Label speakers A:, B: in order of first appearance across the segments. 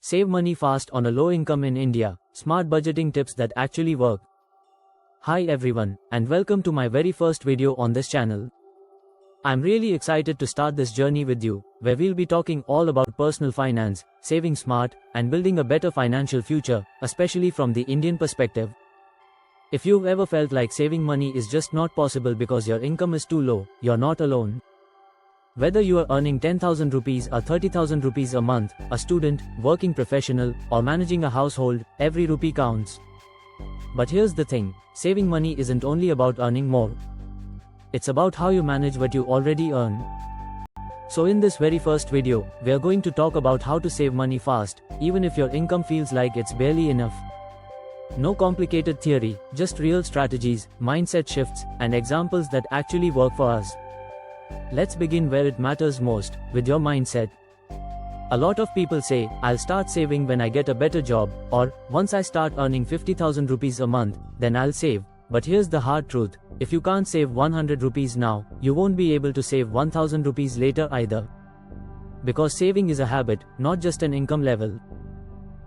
A: Save money fast on a low income in India. Smart budgeting tips that actually work. Hi everyone, and welcome to my very first video on this channel. I'm really excited to start this journey with you, where we'll be talking all about personal finance, saving smart, and building a better financial future, especially from the Indian perspective. If you've ever felt like saving money is just not possible because your income is too low, you're not alone. Whether you are earning 10,000 rupees or 30,000 rupees a month, a student, working professional, or managing a household, every rupee counts. But here's the thing, saving money isn't only about earning more. It's about how you manage what you already earn. So in this very first video, we are going to talk about how to save money fast, even if your income feels like it's barely enough. No complicated theory, just real strategies, mindset shifts, and examples that actually work for us. Let's begin where it matters most, with your mindset. A lot of people say, I'll start saving when I get a better job, or, once I start earning 50,000 rupees a month, then I'll save. But here's the hard truth, if you can't save 100 rupees now, you won't be able to save 1000 rupees later either. Because saving is a habit, not just an income level.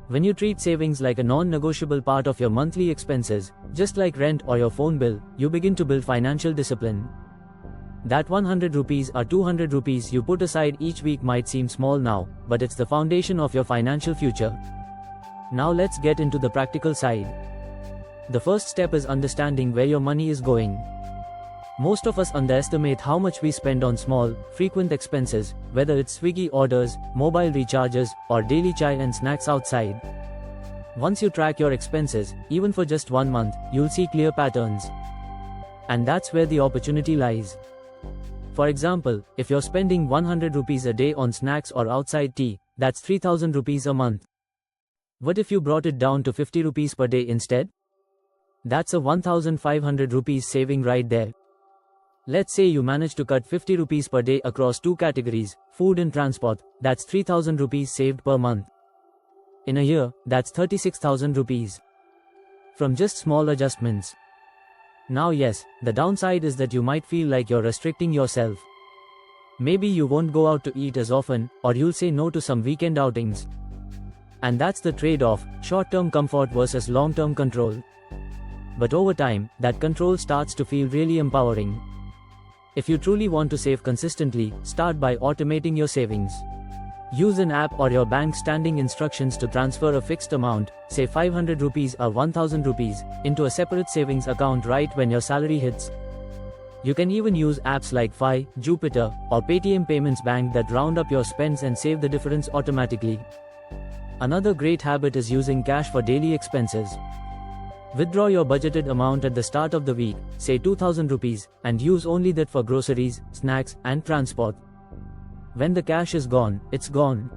A: When you treat savings like a non-negotiable part of your monthly expenses, just like rent or your phone bill, you begin to build financial discipline. That 100 rupees or 200 rupees you put aside each week might seem small now, but it's the foundation of your financial future. Now let's get into the practical side. The first step is understanding where your money is going. Most of us underestimate how much we spend on small, frequent expenses, whether it's Swiggy orders, mobile recharges, or daily chai and snacks outside. Once you track your expenses, even for just 1 month, you'll see clear patterns. And that's where the opportunity lies. For example, if you're spending 100 rupees a day on snacks or outside tea, that's 3000 rupees a month. What if you brought it down to 50 rupees per day instead? That's a 1500 rupees saving right there. Let's say you manage to cut 50 rupees per day across 2 categories, food and transport, that's 3000 rupees saved per month. In a year, that's 36,000 rupees. From just small adjustments. Now yes, the downside is that you might feel like you're restricting yourself. Maybe you won't go out to eat as often, or you'll say no to some weekend outings. And that's the trade-off, short-term comfort versus long-term control. But over time, that control starts to feel really empowering. If you truly want to save consistently, start by automating your savings. Use an app or your bank standing instructions to transfer a fixed amount, say 500 rupees or 1000 rupees, into a separate savings account right when your salary hits. You can even use apps like Fi, Jupiter, or Paytm Payments Bank that round up your spends and save the difference automatically. Another great habit is using cash for daily expenses. Withdraw your budgeted amount at the start of the week, say 2000 rupees, and use only that for groceries, snacks, and transport. When the cash is gone, it's gone.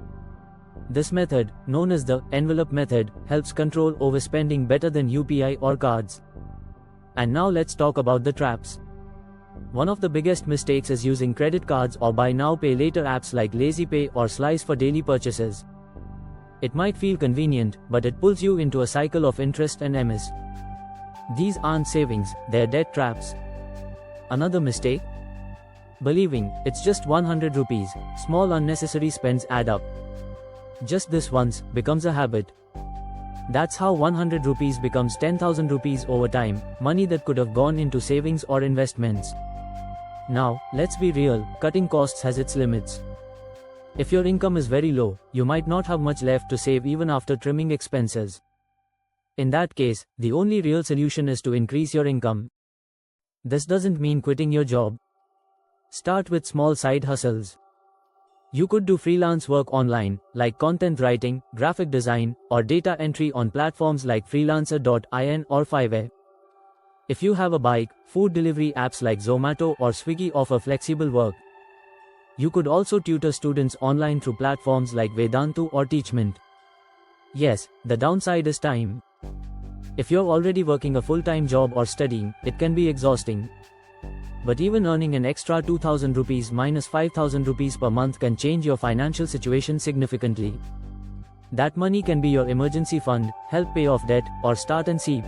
A: This method, known as the envelope method, helps control overspending better than UPI or cards. And now let's talk about the traps. One of the biggest mistakes is using credit cards or buy now pay later apps like LazyPay or Slice for daily purchases. It might feel convenient, but it pulls you into a cycle of interest and MS. These aren't savings, they're debt traps. Another mistake? Believing it's just 100 rupees, small unnecessary spends add up. Just this once becomes a habit. That's how 100 rupees becomes 10,000 rupees over time, money that could have gone into savings or investments. Now, let's be real, cutting costs has its limits. If your income is very low, you might not have much left to save even after trimming expenses. In that case, the only real solution is to increase your income. This doesn't mean quitting your job. Start with small side hustles. You could do freelance work online, like content writing, graphic design, or data entry on platforms like freelancer.in or Fiverr. If you have a bike, food delivery apps like Zomato or Swiggy offer flexible work. You could also tutor students online through platforms like Vedantu or Teachment. Yes, the downside is time. If you're already working a full-time job or studying, it can be exhausting. But even earning an extra 2000 rupees minus 5000 rupees per month can change your financial situation significantly. That money can be your emergency fund, help pay off debt, or start and save.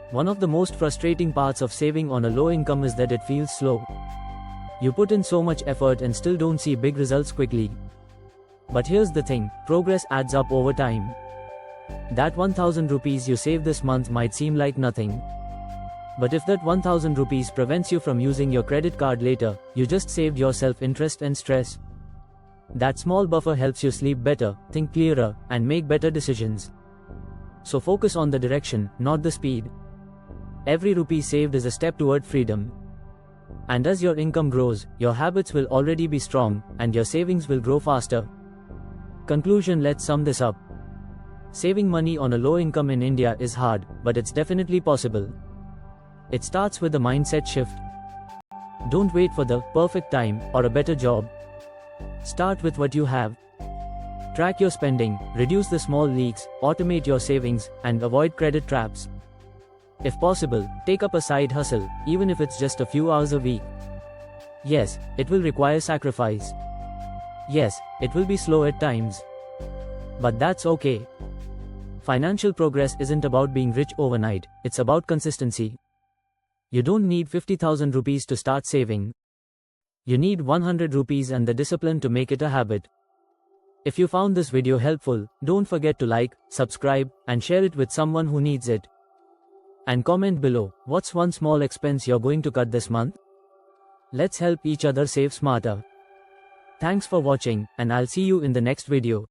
A: One of the most frustrating parts of saving on a low income is that it feels slow. You put in so much effort and still don't see big results quickly. But here's the thing, progress adds up over time. That 1000 rupees you save this month might seem like nothing. But if that 1000 rupees prevents you from using your credit card later, you just saved yourself interest and stress. That small buffer helps you sleep better, think clearer, and make better decisions. So focus on the direction, not the speed. Every rupee saved is a step toward freedom. And as your income grows, your habits will already be strong, and your savings will grow faster. Conclusion: let's sum this up. Saving money on a low income in India is hard, but it's definitely possible. It starts with a mindset shift. Don't wait for the perfect time or a better job. Start with what you have. Track your spending, reduce the small leaks, automate your savings, and avoid credit traps. If possible, take up a side hustle, even if it's just a few hours a week. Yes, it will require sacrifice. Yes, it will be slow at times. But that's okay. Financial progress isn't about being rich overnight, it's about consistency. You don't need 50,000 rupees to start saving. You need 100 rupees and the discipline to make it a habit. If you found this video helpful, don't forget to like, subscribe, and share it with someone who needs it. And comment below, what's one small expense you're going to cut this month? Let's help each other save smarter. Thanks for watching, and I'll see you in the next video.